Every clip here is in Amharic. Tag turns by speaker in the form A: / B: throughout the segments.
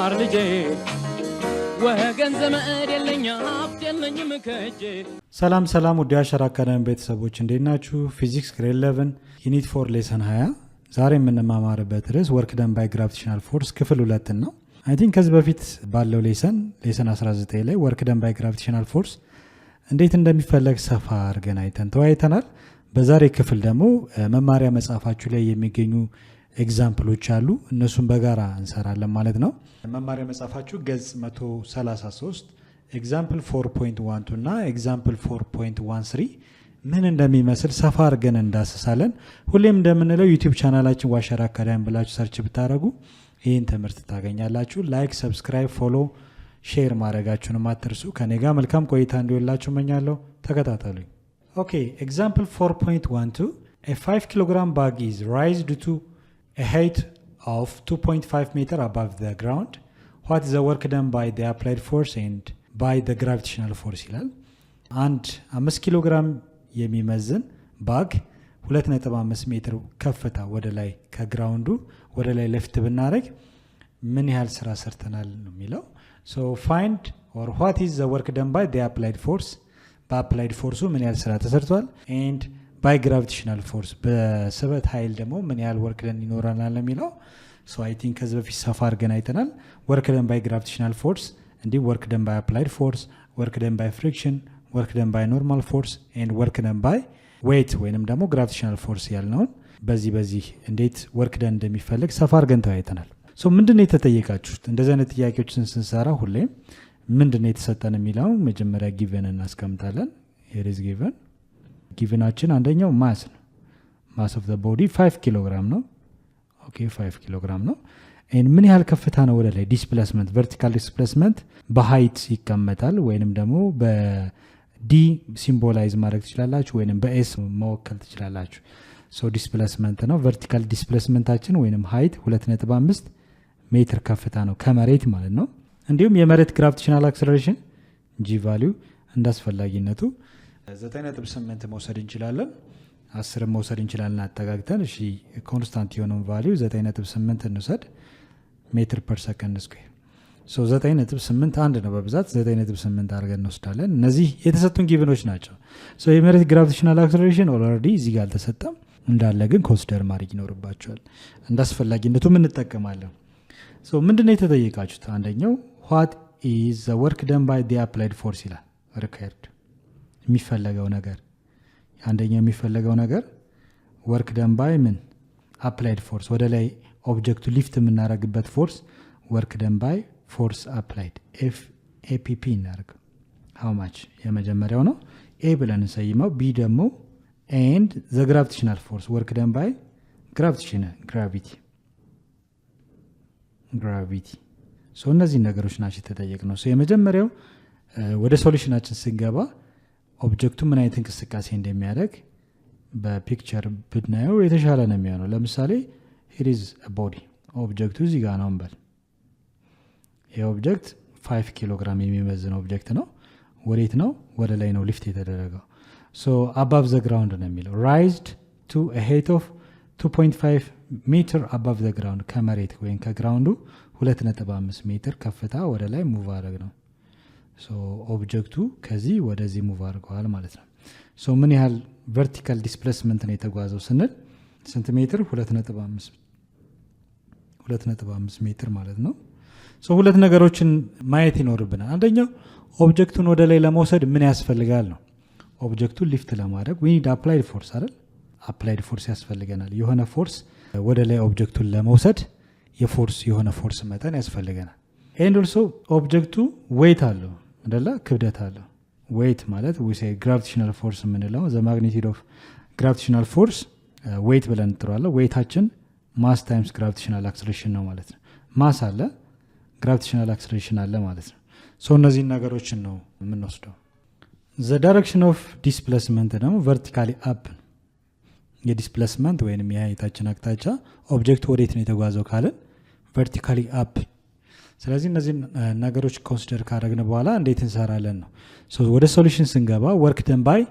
A: ተማር ልጄ ወገን ዘመድ የለኝ ሀብት የለኝም ከእጄ።
B: ሰላም ሰላም ውድ የአሸራ አካዳሚ ቤተሰቦች እንዴት ናችሁ? ፊዚክስ ግሬድ 11 ዩኒት 4 ሌሰን 20 ዛሬ የምንማማርበት ርዕስ ወርክ ደን ባይ ግራቪቴሽናል ፎርስ ክፍል 2 ነው። አይ ቲንክ ከዚህ በፊት ባለው ሌሰን 19 ላይ ወርክ ደን ባይ ግራቪቴሽናል ፎርስ እንዴት እንደሚፈለግ ሰፋ አድርገን አይተን ተወያይተናል። በዛሬ ክፍል ደግሞ መማሪያ መጽሐፋችሁ ላይ የሚገኙ ኤግዛምፕሎች አሉ፣ እነሱን በጋራ እንሰራለን ማለት ነው። መማሪያ መጽሐፋችሁ ገጽ 133 ኤግዛምፕል 4.12 እና ኤግዛምፕል 4.13 ምን እንደሚመስል ሰፋ አድርገን እንዳስሳለን። ሁሌም እንደምንለው ዩቲዩብ ቻናላችን ዋሸራ አካዳሚ ብላችሁ ሰርች ብታደርጉ ይህን ትምህርት ታገኛላችሁ። ላይክ፣ ሰብስክራይብ፣ ፎሎ፣ ሼር ማድረጋችሁንም አትርሱ። ከኔ ጋር መልካም ቆይታ እንዲሆንላችሁ እመኛለሁ። ተከታተሉኝ። ኦኬ ኤግዛምፕል 4.12 a 5 kilogram bag is raised to a height of 2.5 meter above the ground. What is the work done by the applied force and by the gravitational force ይላል። አንድ 5 ኪሎ ግራም የሚመዝን ባግ 2.5 ሜትር ከፍታ ወደ ላይ ከግራውንዱ ወደ ላይ ለፍት ብናደርግ ምን ያህል ስራ ሰርተናል ነው የሚለው። so find or what is the work done by the applied force በአፕላይድ ፎርሱ ምን ያህል ስራ ተሰርቷል and by gravitational force በስበት ኃይል ደግሞ ምን ያህል ወርክ ደን ይኖረናል የሚለው። so I think ከዚህ በፊት ሰፋ አድርገን አይተናል። ወርክ ደን by gravitational force እንዲህ ወርክ ደን by applied force፣ ወርክ ደን by friction፣ ወርክ ደን by normal force and ወርክ ደን by weight ወይንም ደግሞ gravitational force ያልነውን በዚህ እንዴት ወርክ ደን እንደሚፈልግ ሰፋ አድርገን ተወያይተናል። so ምንድነው የተጠየቃችሁት? እንደዚህ አይነት ጥያቄዎችን ስንሰራ ሁሌም ምንድነው የተሰጠን የሚለው መጀመሪያ ጊቨን እናስቀምጣለን። here is given ጊቨናችን አንደኛው ማስ ነው። ማስ ኦፍ ዘ ቦዲ 5 ኪሎ ግራም ነው። ኦኬ 5 ኪሎ ግራም ነው። ምን ያህል ከፍታ ነው ወደ ላይ? ዲስፕሌስመንት ቨርቲካል ዲስፕሌስመንት በሃይት ይቀመጣል ወይንም ደግሞ በዲ ሲምቦላይዝ ማድረግ ትችላላችሁ ወይንም በኤስ መወከል ትችላላችሁ። ሶ ዲስፕሌስመንት ነው። ቨርቲካል ዲስፕሌስመንታችን ወይንም ሃይት 2.5 ሜትር ከፍታ ነው ከመሬት ማለት ነው። እንዲሁም የመሬት ግራቪቴሽናል አክሰለሬሽን ጂ ቫልዩ እንዳስፈላጊነቱ 9.8 መውሰድ እንችላለን፣ 10 መውሰድ እንችላለን አጠጋግተን። እሺ ኮንስታንት የሆነውን ቫልዩ 9.8 እንውሰድ ሜትር ፐር ሰከንድ ስኩዌር። ሶ 9.8 አንድ ነው በብዛት 9.8 አድርገን እንወስዳለን። እነዚህ የተሰጡን ጊቨኖች ናቸው። ሶ የመሬት ግራቪቴሽናል አክሰለሬሽን ኦልሬዲ እዚህ ጋር አልተሰጠም፣ እንዳለ ግን ኮንሲደር ማድረግ ይኖርባቸዋል። እንዳስፈላጊነቱ ምን እንጠቀማለን። ሶ ምንድነው የተጠየቃችሁት? አንደኛው what is the work done by the applied force ይላል። ሪኳየርድ የሚፈለገው ነገር አንደኛው የሚፈለገው ነገር ወርክ ደን ባይ ምን አፕላይድ ፎርስ ወደ ላይ ኦብጀክቱ ሊፍት የምናደርግበት ፎርስ ወርክ ደን ባይ ፎርስ አፕላይድ ኤፍ ኤፒፒ እናደርግ ሃው ማች የመጀመሪያው ነው ኤ ብለን እንሰይመው። ቢ ደግሞ ኤንድ ዘ ግራቪቴሽናል ፎርስ ወርክ ደን ባይ ግራቪቴሽን ግራቪቲ ሶ እነዚህ ነገሮች ናቸው የተጠየቅነው። ሶ የመጀመሪያው ወደ ሶሉሽናችን ስንገባ ኦብጀክቱ ምን አይነት እንቅስቃሴ እንደሚያደርግ በፒክቸር ብናየው የተሻለ ነው የሚሆነው። ለምሳሌ here is a body ኦብጀክቱ እዚህ ጋር ነው እንበል። ይህ ኦብጀክት 5 ኪሎ ግራም የሚመዝን ኦብጀክት ነው። ወዴት ነው? ወደ ላይ ነው ሊፍት የተደረገው። so above the ground ነው የሚለው raised to a height of 2.5 ሜትር above the ground ከመሬት ወይም ከግራውንዱ 2.5 ሜትር ከፍታ ወደ ላይ ሙቭ አድርግ ነው። ሶ ኦብጀክቱ ከዚህ ወደዚህ ሙቭ አድርገዋል ማለት ነው። ሶ ምን ያህል ቨርቲካል ዲስፕሌስመንት ነው የተጓዘው ስንል ስንት ሜትር? 2.5 ሜትር ማለት ነው። ሶ ሁለት ነገሮችን ማየት ይኖርብናል። አንደኛው ኦብጀክቱን ወደ ላይ ለመውሰድ ምን ያስፈልጋል ነው። ኦብጀክቱን ሊፍት ለማድረግ we need applied force አይደል? አፕላይድ ፎርስ ያስፈልገናል። የሆነ ፎርስ ወደ ላይ ኦብጀክቱን ለመውሰድ የሆነ ፎርስ መጠን ያስፈልገናል። and also ኦብጀክቱ ዌይት አለው አይደለ? ክብደት አለው። ዌይት ማለት we say gravitational force የምንለው the magnitude of gravitational force ዌይት ብለን እንጥራለን። ዌይታችን ማስ ታይምስ ግራቪቴሽናል አክሰለሬሽን ነው ማለት ነው። ማስ አለ፣ ግራቪቴሽናል አክሰለሬሽን አለ ማለት ነው። ሶ እነዚህን ነገሮችን ነው የምንወስደው። the direction of displacement ደግሞ vertically up የዲስፕሌስመንት ወይንም የሀይታችን አቅጣጫ ኦብጀክቱ ወዴት ነው የተጓዘው ካለን ቨርቲካሊ አፕ። ስለዚህ እነዚህ ነገሮች ኮንሲደር ካደረግን በኋላ እንዴት እንሰራለን ነው። ወደ ሶሉሽን ስንገባ ወርክ ደን ባይ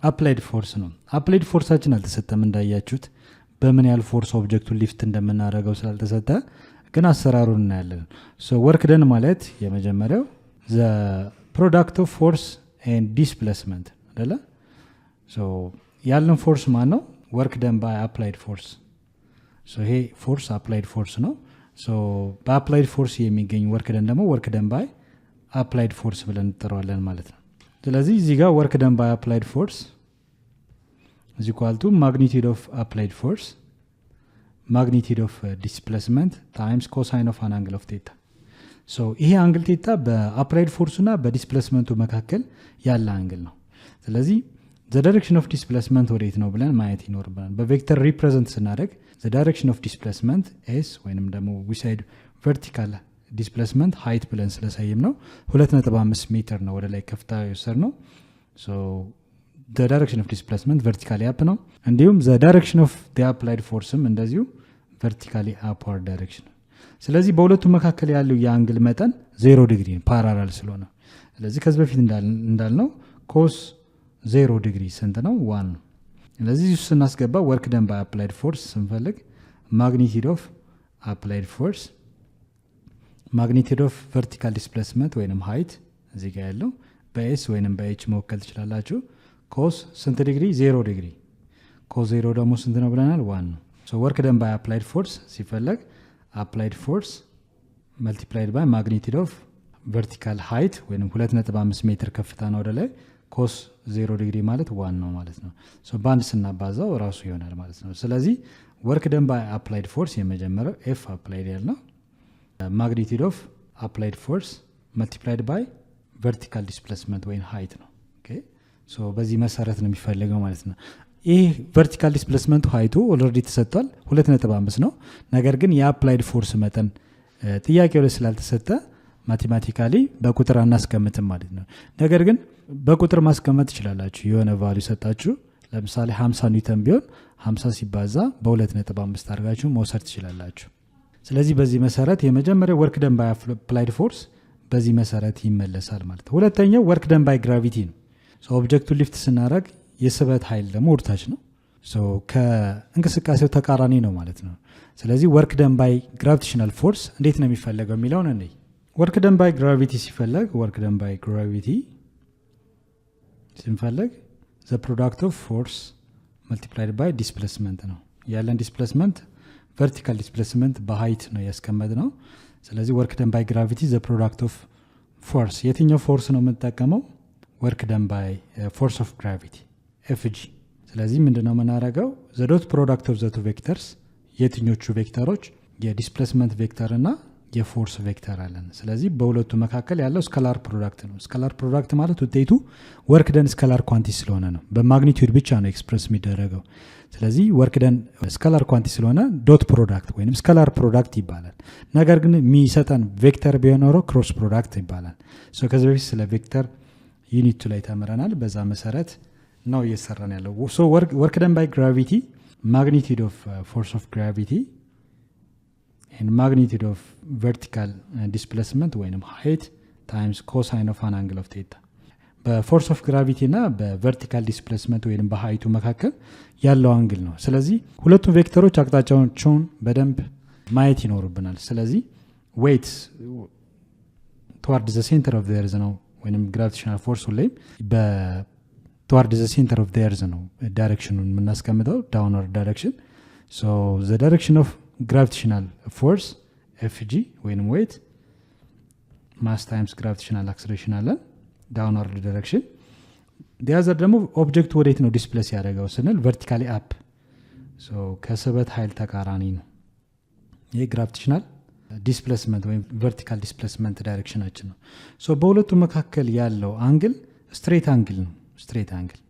B: አፕላይድ ፎርስ ነው። አፕላይድ ፎርሳችን አልተሰጠም እንዳያችሁት። በምን ያህል ፎርስ ኦብጀክቱን ሊፍት እንደምናደርገው ስላልተሰጠ ግን አሰራሩን እናያለን። ወርክ ደን ማለት የመጀመሪያው ዘ ፕሮዳክት ኦፍ ፎርስ ኤንድ ዲስፕሌስመንት አይደለ? ያለን ፎርስ ማን ነው? ወርክ ደን ባይ አፕላይድ ፎርስ። ይሄ ፎርስ አፕላይድ ፎርስ ነው። በአፕላይድ ፎርስ የሚገኝ ወርክ ደን ደግሞ ወርክ ደን ባይ አፕላይድ ፎርስ ብለን እንጠራዋለን ማለት ነው። ስለዚህ እዚህ ጋር ወርክ ደን ባይ አፕላይድ ፎርስ is equal to magnitude of applied force magnitude of displacement times cosine of an angle of theta. ይሄ አንግል ቴታ በአፕላይድ ፎርሱ እና በዲስፕሌስመንቱ መካከል ያለ አንግል ነው። ስለዚህ the direction of displacement ወዴት ነው ብለን ማየት ይኖርብናል። በቬክተር ሪፕሬዘንት ስናደርግ the direction of displacement s ወይንም ደግሞ we said vertical displacement height ብለን ስለሰየም ነው 2.5 ሜትር ነው ወደ ላይ ከፍታ የወሰድ ነው። the direction of displacement vertically up ነው። እንዲሁም the direction of the applied forceም እንደዚሁ vertically upward direction። ስለዚህ በሁለቱ መካከል ያለው የአንግል መጠን 0 ዲግሪ ፓራላል ስለሆነ ስለዚህ ከዚህ በፊት እንዳልነው ኮስ 0 ዲግሪ ስንት ነው? 1 ነው። ስለዚህ እሱ ስናስገባ ወርክ ደን ባይ አፕላይድ ፎርስ ስንፈልግ ማግኒቲዩድ ኦፍ አፕላይድ ፎርስ ማግኒቲዩድ ኦፍ ቨርቲካል ዲስፕሌስመንት ወይንም ሃይት እዚህ ጋር ያለው በኤስ ወይንም በኤች መወከል ትችላላችሁ። ኮስ ስንት ዲግሪ? 0 ዲግሪ። ኮስ 0 ደግሞ ስንት ነው ብለናል? 1 ነው። ወርክ ደን ባይ አፕላይድ ፎርስ ሲፈለግ አፕላይድ ፎርስ መልቲፕላይድ ባይ ማግኒቲዩድ ኦፍ ቨርቲካል ሃይት ወይም 2.5 ሜትር ከፍታ ነው ወደ ላይ ኮስ 0 ዲግሪ ማለት 1 ነው ማለት ነው። በአንድ ስናባዛው ራሱ ይሆናል ማለት ነው። ስለዚህ ወርክ ደን ባይ አፕላይድ ፎርስ የመጀመሪያው ኤፍ አፕላይድ ያልነው ማግኒቲዩድ ኦፍ አፕላይድ ፎርስ መልቲፕላይድ ባይ ቨርቲካል ዲስፕሌስመንት ወይም ሃይት ነው። በዚህ መሰረት ነው የሚፈልገው ማለት ነው። ይህ ቨርቲካል ዲስፕሌስመንቱ ሃይቱ ኦልሬዲ ተሰጥቷል 2.5 ነው። ነገር ግን የአፕላይድ ፎርስ መጠን ጥያቄው ላይ ስላልተሰጠ ማቴማቲካሊ በቁጥር አናስቀምጥም ማለት ነው። ነገር ግን በቁጥር ማስቀመጥ ትችላላችሁ። የሆነ ቫልዩ ሰጣችሁ ለምሳሌ 50 ኒውተን ቢሆን 50 ሲባዛ በ2.5 አድርጋችሁ መውሰድ ትችላላችሁ። ስለዚህ በዚህ መሰረት የመጀመሪያው ወርክ ደን ባይ አፕላይድ ፎርስ በዚህ መሰረት ይመለሳል ማለት ነው። ሁለተኛው ወርክ ደን ባይ ግራቪቲ ነው። ኦብጀክቱ ሊፍት ስናደርግ የስበት ኃይል ደግሞ ወደታች ነው። ከእንቅስቃሴው ተቃራኒ ነው ማለት ነው። ስለዚህ ወርክ ደን ባይ ግራቪቴሽናል ፎርስ እንዴት ነው የሚፈለገው የሚለውን እንይ። ወርክ ደን ባይ ግራቪቲ ሲፈለግ ወርክ ደን ባይ ግራቪቲ ስንፈለግ ዘ ፕሮዳክት ኦፍ ፎርስ መልቲፕላይድ ባይ ዲስፕሌስመንት ነው። ያለን ዲስፕሌስመንት ቨርቲካል ዲስፕሌስመንት በሃይት ነው ያስቀመጥ ነው። ስለዚህ ወርክ ደን ባይ ግራቪቲ ዘ ፕሮዳክት ኦፍ ፎርስ የትኛው ፎርስ ነው የምንጠቀመው? ወርክ ደን ባይ ፎርስ ኦፍ ግራቪቲ ኤፍጂ። ስለዚህ ምንድነው የምናደርገው? ዘ ዶት ፕሮዳክት ኦፍ ዘ ቱ ቬክተርስ የትኞቹ ቬክተሮች? የዲስፕሌስመንት ቬክተር እና የፎርስ ቬክተር አለን። ስለዚህ በሁለቱ መካከል ያለው ስካላር ፕሮዳክት ነው። ስካላር ፕሮዳክት ማለት ውጤቱ ወርክ ደን ስካላር ኳንቲ ስለሆነ ነው። በማግኒቲዩድ ብቻ ነው ኤክስፕረስ የሚደረገው። ስለዚህ ወርክ ደን ስካላር ኳንቲ ስለሆነ ዶት ፕሮዳክት ወይም ስካላር ፕሮዳክት ይባላል። ነገር ግን የሚሰጠን ቬክተር ቢሆን ኖሮ ክሮስ ፕሮዳክት ይባላል። ከዚህ በፊት ስለ ቬክተር ዩኒቱ ላይ ተምረናል። በዛ መሰረት ነው እየሰራን ያለው። ወርክ ደን ባይ ግራቪቲ ማግኒቲዩድ ኦፍ ፎርስ ኦፍ ግራቪቲ and magnitude of vertical displacement ወይንም height times cosine of an angle of theta በፎርስ ኦፍ ግራቪቲ እና በቨርቲካል ዲስፕሌስመንት ወይንም በሃይቱ መካከል ያለው አንግል ነው። ስለዚህ ሁለቱም ቬክተሮች አቅጣጫቸውን በደንብ ማየት ይኖርብናል። ስለዚህ ዌይት toward the center of the earth ነው ወይንም ግራቪቴሽናል ፎርስ ሁሌም toward the center of the earth ነው ዳይሬክሽኑን የምናስቀምጠው downward direction. so the direction of gravitational force FG ወይንም weight mass times gravitational acceleration አለ downward direction. the other ደግሞ ኦብጀክቱ ወዴት ነው ዲስፕሌስ ያደረገው ስንል vertically up ከስበት ኃይል ተቃራኒ ነው። ይሄ gravitational displacement ወይም vertical displacement ዳይሬክሽናችን ነው። በሁለቱ መካከል ያለው አንግል ስትሬት አንግል ነው። ስትሬት አንግል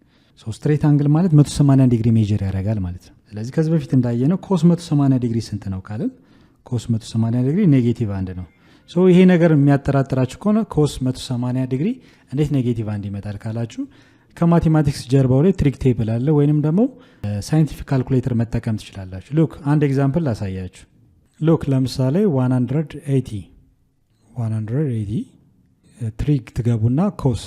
B: ስትሬት አንግል ማለት 180 ዲግሪ ሜጀር ያደርጋል ማለት ነው። ስለዚህ ከዚህ በፊት እንዳየነው ኮስ 180 ዲግሪ ስንት ነው ካልን ኮስ 180 ዲግሪ ኔጌቲቭ 1 ነው። ይሄ ነገር የሚያጠራጥራችሁ ከሆነ ኮስ 180 ዲግሪ እንዴት ኔጌቲቭ 1 ይመጣል ካላችሁ ከማቴማቲክስ ጀርባው ላይ ትሪክ ቴብል አለ ወይንም ደግሞ ሳይንቲፊክ ካልኩሌተር መጠቀም ትችላላችሁ። ሉክ አንድ ኤግዛምፕል ላሳያችሁ። ሉክ ለምሳሌ 180 ትሪክ ትገቡና ኮስ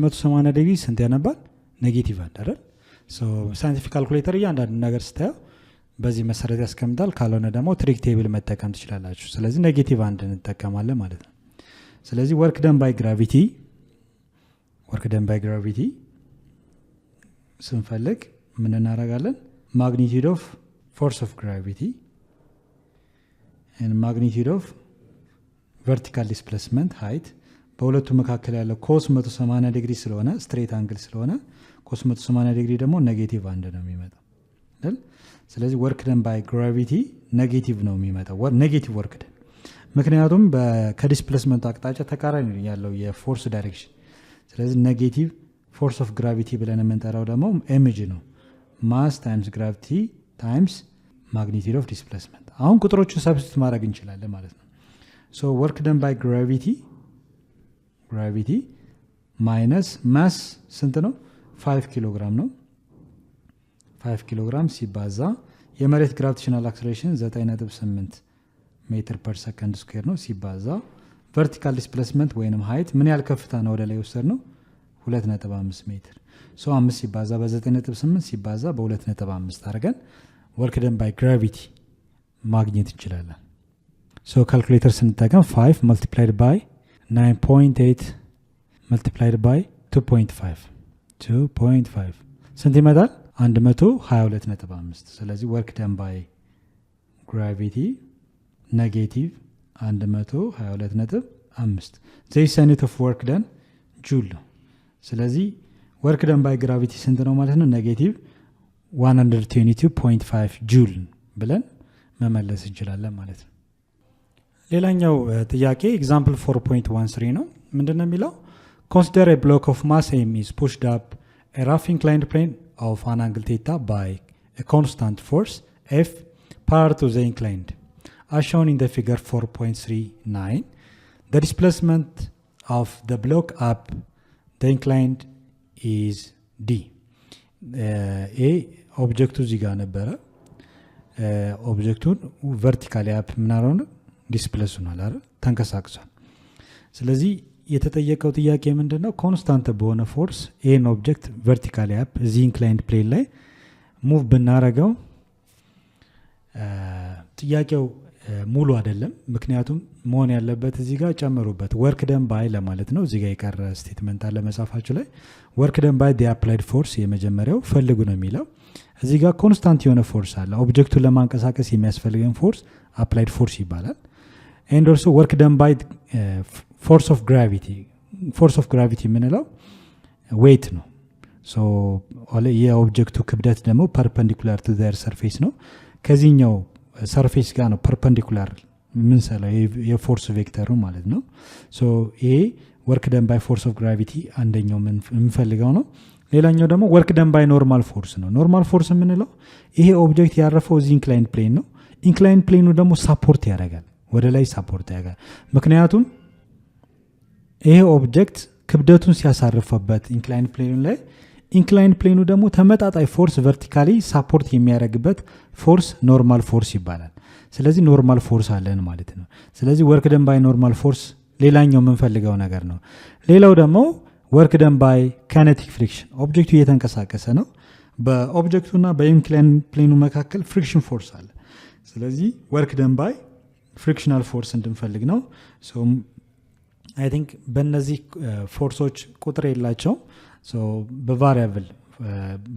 B: 180 ዲግሪ ስንት ያነባል? ኔጌቲቭ 1 አይደል? ሳይንቲፊክ ካልኩሌተር እያንዳንዱ ነገር ስታየው በዚህ መሰረት ያስቀምጣል። ካልሆነ ደግሞ ትሪክ ቴብል መጠቀም ትችላላችሁ። ስለዚህ ኔጌቲቭ 1 እንጠቀማለን ማለት ነው። ስለዚህ ወርክ ደን ባይ ግራቪቲ ስንፈልግ ምን እናደርጋለን? ማግኒቲዩድ ኦፍ ፎርስ ኦፍ ግራቪቲ and magnitude of vertical displacement height በሁለቱ መካከል ያለው ኮስ 180 ዲግሪ ስለሆነ ስትሬት አንግል ስለሆነ ኮስ 180 ዲግሪ ደግሞ ኔጌቲቭ 1 ነው የሚመጣው አይደል? ስለዚህ ወርክ ደን ባይ ግራቪቲ ኔጌቲቭ ነው የሚመጣው፣ ኔጌቲቭ ወርክ ደን። ምክንያቱም ከዲስፕሌስመንት አቅጣጫ ተቃራኒ ያለው የፎርስ ዳይሬክሽን። ስለዚህ ኔጌቲቭ ፎርስ ኦፍ ግራቪቲ ብለን የምንጠራው ደግሞ ኤምጂ ነው፣ ማስ ታይምስ ግራቪቲ ታይምስ ማግኒቲዩድ ኦፍ ዲስፕሌስመንት። አሁን ቁጥሮቹን ሰብስቲት ማድረግ እንችላለን ማለት ነው። ሶ ወርክ ደን ባይ ግራቪቲ ማይነስ ማስ ስንት ነው? 5 ኪሎ ግራም ነው። 5 ኪሎ ግራም ሲባዛ የመሬት ግራቪቴሽናል አክሰለሬሽን 9.8 ሜትር ፐር ሰከንድ ስኩዌር ነው ሲባዛ ቨርቲካል ዲስፕሌስመንት ወይንም ሃይት ምን ያህል ከፍታ ነው ወደ ላይ ወሰድ ነው? 2.5 ሜትር። ሶ 5 ሲባዛ በ9.8 ሲባዛ በ2.5 አድርገን ወርክ ደን ባይ ግራቪቲ ማግኘት እንችላለን። ሶ ካልኩሌተር ስንጠቀም 5 multiplied by 9.8 multiplied by 2.5 ስንት ይመጣል? 122.5። ስለዚህ ወርክ ደን ባይ ግራቪቲ ኔጌቲቭ 122.5 ዘ ዩኒት ኦፍ ወርክ ደን ጁል ነው። ስለዚህ ወርክ ደን ባይ ግራቪቲ ስንት ነው ማለት ነው? ኔጌቲቭ 122.5 ጁል ብለን መመለስ እንችላለን ማለት ነው። ሌላኛው ጥያቄ ኤግዛምፕል 4.13 ነው። ምንድነው የሚለው? ኮንሲደር ኤ ብሎክ ኦፍ ማስ ኤም ኢዝ ፑሽድ አፕ ኤ ራፍ ኢንክላይንድ ፕሌን ኦፍ አን አንግል ቴታ ባይ ኤ ኮንስታንት ፎርስ ኤፍ ፓራል ቱ ዘ ኢንክላይንድ as shown in the figure 4.39. The displacement of the block up the inclined is d. ኦብጀክቱ እዚህ ጋር ነበረ። ኦብጀክቱን ቨርቲካሊ አፕ ምናረውን ዲስፕሌስ ሆኗል አይደል? ተንቀሳቅሷል። ስለዚህ የተጠየቀው ጥያቄ ምንድነው? ኮንስታንት በሆነ ፎርስ ይህን ኦብጀክት ቨርቲካሊ አፕ እዚህ ኢንክላይንድ ፕሌን ላይ ሙቭ ብናረገው ጥያቄው ሙሉ አይደለም። ምክንያቱም መሆን ያለበት እዚህ ጋር ጨምሩበት ወርክ ደን ባይ ለማለት ነው። እዚህ ጋር የቀረ ስቴትመንት አለ መጻፋችሁ ላይ። ወርክ ደን ባይ ዲ አፕላይድ ፎርስ የመጀመሪያው ፈልጉ ነው የሚለው። እዚህ ጋር ኮንስታንት የሆነ ፎርስ አለ። ኦብጀክቱን ለማንቀሳቀስ የሚያስፈልገን ፎርስ አፕላይድ ፎርስ ይባላል። ኤንድ ኦልሶ ወርክ ደን ባይ ፎርስ ኦፍ ግራቪቲ የምንለው ዌይት ነው። ሶ የኦብጀክቱ ክብደት ደግሞ ፐርፐንዲኩላር ቱ ዘር ሰርፌስ ነው። ከዚህኛው ሰርፌስ ጋር ነው ፐርፐንዲኩላር ምንሰለው የፎርስ ቬክተሩ ማለት ነው። ሶ ይሄ ወርክ ደን ባይ ፎርስ ኦፍ ግራቪቲ አንደኛው የምንፈልገው ነው። ሌላኛው ደግሞ ወርክ ደን ባይ ኖርማል ፎርስ ነው። ኖርማል ፎርስ የምንለው ይሄ ኦብጀክት ያረፈው እዚህ ኢንክላይንድ ፕሌን ነው። ኢንክላይንድ ፕሌኑ ደግሞ ሳፖርት ያደርጋል፣ ወደ ላይ ሳፖርት ያደርጋል። ምክንያቱም ይሄ ኦብጀክት ክብደቱን ሲያሳርፈበት ኢንክላይንድ ፕሌኑ ላይ ኢንክላይንድ ፕሌኑ ደግሞ ተመጣጣይ ፎርስ ቨርቲካሊ ሳፖርት የሚያደርግበት ፎርስ ኖርማል ፎርስ ይባላል። ስለዚህ ኖርማል ፎርስ አለን ማለት ነው። ስለዚህ ወርክ ደን ባይ ኖርማል ፎርስ ሌላኛው የምንፈልገው ነገር ነው። ሌላው ደግሞ ወርክ ደን ባይ ካይኔቲክ ፍሪክሽን፣ ኦብጀክቱ እየተንቀሳቀሰ ነው። በኦብጀክቱና በኢንክላይንድ ፕሌኑ መካከል ፍሪክሽን ፎርስ አለ። ስለዚህ ወርክ ደን ባይ ፍሪክሽናል ፎርስ እንድንፈልግ ነው። አይ ቲንክ በእነዚህ ፎርሶች ቁጥር የላቸውም።